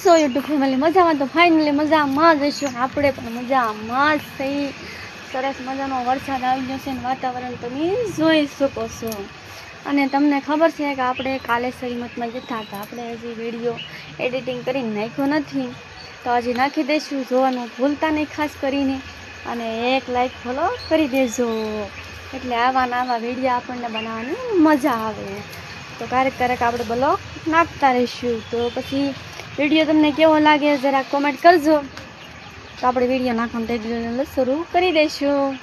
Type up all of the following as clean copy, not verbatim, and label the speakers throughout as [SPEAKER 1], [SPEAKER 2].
[SPEAKER 1] છો YouTube family? મજામાં? તો ફાઇનલી મજામાં જ હશું. આપણે પણ મજામાં જ થઈ. સરસ મજાનો વરસાદ આવી ગયો છે અને વાતાવરણ તમે જોઈ શકો છો. અને તમને ખબર છે કે આપણે કાલે શ્રીમતમાં જતા હતા, આપણે હજી વિડીયો એડિટિંગ કરીને નાખ્યો નથી, તો હજી નાખી દઈશું. જોવાનું ભૂલતા નહીં ખાસ કરીને, અને એક લાઈક ફોલો કરી દેજો, એટલે આવા વિડીયો આપણને બનાવવાની મજા આવે. તો ક્યારેક આપણે બ્લોગ નાખતા રહીશું. તો પછી વિડીયો તમને કેવો લાગે જરા કોમેન્ટ કરજો, તો આપણે વિડીયો નાખવાનું શરૂ કરી દઈશું.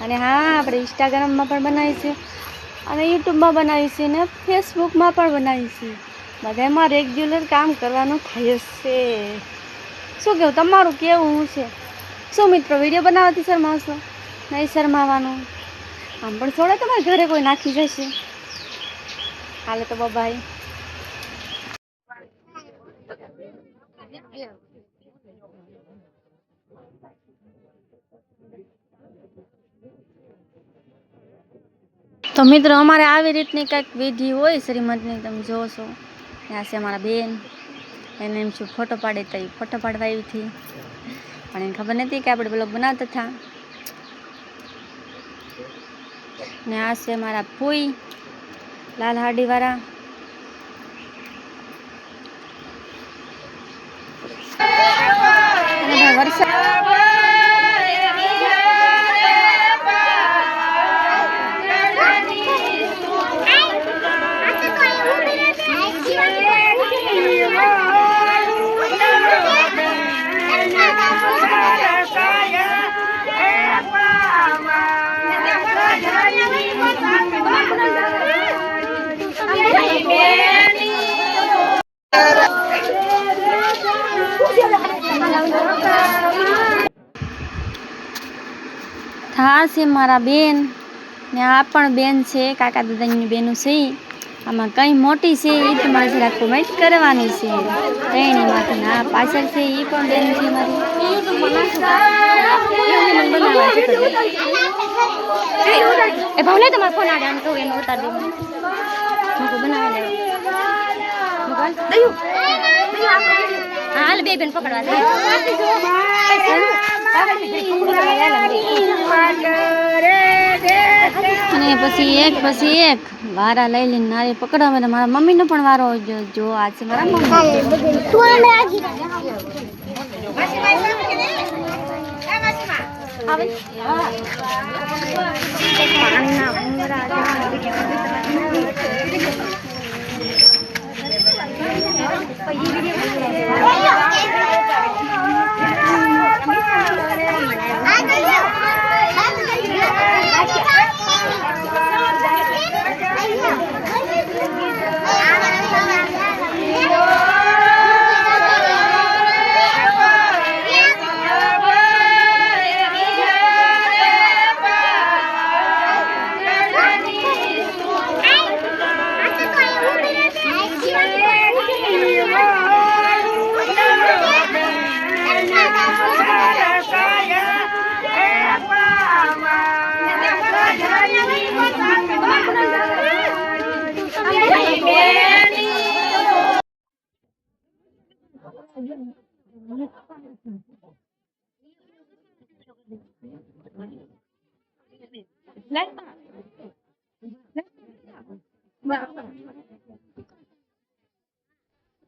[SPEAKER 1] અને હા, આપણે ઇન્સ્ટાગ્રામમાં પણ બનાવીશું, અને યુટ્યુબમાં બનાવીશું, ને ફેસબુકમાં પણ બનાવીશું. બધામાં રેગ્યુલર કામ કરવાનું થાય છે. શું કહું, તમારું કેવું છે? શું મિત્રો, વિડીયો બનાવવાથી શરમાવશો? નહીં શરમાવાનું. આમ પણ થોડા તમારા ઘરે કોઈ નાખી જશે. હાલે તો બાય. તો મિત્રો, અમારે આવી રીતની કંઈક વિધિ હોય શ્રીમંતની, તમે જોશો. ત્યાં છે અમારા બેન, એને એમ શું ફોટો પાડે, તો એ ફોટો પાડવા આવી હતી, પણ એને ખબર નથી કે આપણે બ્લોગ બનાવતા હતા. ને આ છે મારા ફૂઈ, લાલ હાડીવાળા. વરસાદ હા છે મારા બેન, ને આ પણ બેન છે, કાકા દાદાની બેનું છે. આમાં કઈ મોટી છે એ તમારે જરા કોમેન્ટ કરવાની છે. ત્રણેયમાંથી ના પાછળ છે એ પણ બેન છે મારી. એ ભાવને તમારે ફોન આવે, આમ કહું એનો ઉતાર દઉં, બનાવી દઉં. હાલ બે બેન પકડવા. અને પછી એક વારા લઈ લઈને નારી પકડાવે. મારા મમ્મીનો પણ વારો જો આ છે મારા મમ્મી.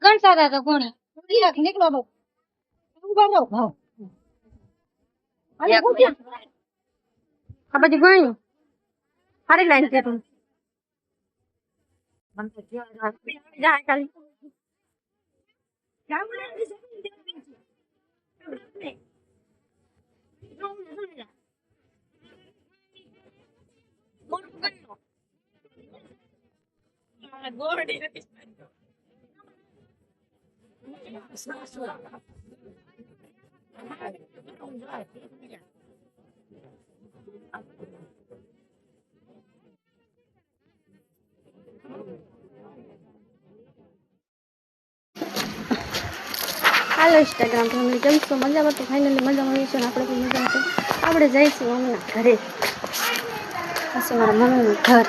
[SPEAKER 1] ગણસાદા તો કોણી નીકળો બહુ આ બધી ગણ્યું સારી લાઈન છે. તું હાલો ઇન્સ્ટાગ્રામ ફેમિલી, કેમ છો? મજામાં? તો ફાઇનલી મજામાં આવીશું, આપણે પણ મજા છે. આપણે જઈશું મમ્મીના ઘરે. પછી મારા મમ્મીનું ઘર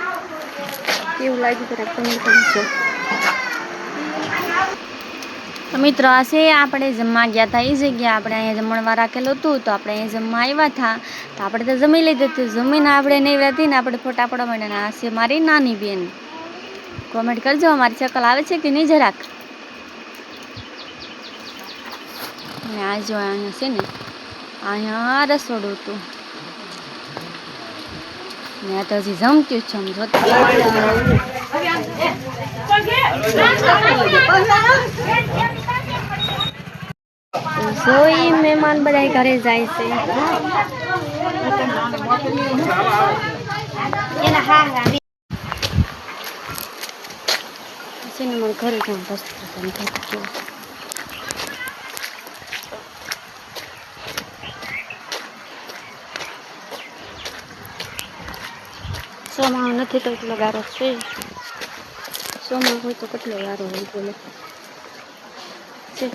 [SPEAKER 1] કેવું લાગ્યું ત્યારે કમેન્ટ કરજો. તો મિત્રો આ છે આપણે જમવા ગયા હતા એ જગ્યા આપણે અહીંયા જમણવા રાખેલું હતું તો આપણે અહીંયા જમવા આવ્યા હતા તો આપણે તો જમી લીધું હતું જમીને આપણે નહીં હતી ને આપણે ફોટા પડવા માંડ્યા આ છે મારી નાની બેન કોમેન્ટ કરજો અમારી ચકલ આવે છે કે નહીં જરાક ને આ જો અહીંયા છે ને અહીંયા રસોડું હતું ને આ તો હજી જમતું છે આમ જોતા જોઈ મહેમાન બધા ઘરે જાય છે ઘરે સોમાં નથી તો એટલો ગારો છે સોમાં હોય તો કેટલો ગારો હોય બોલો છે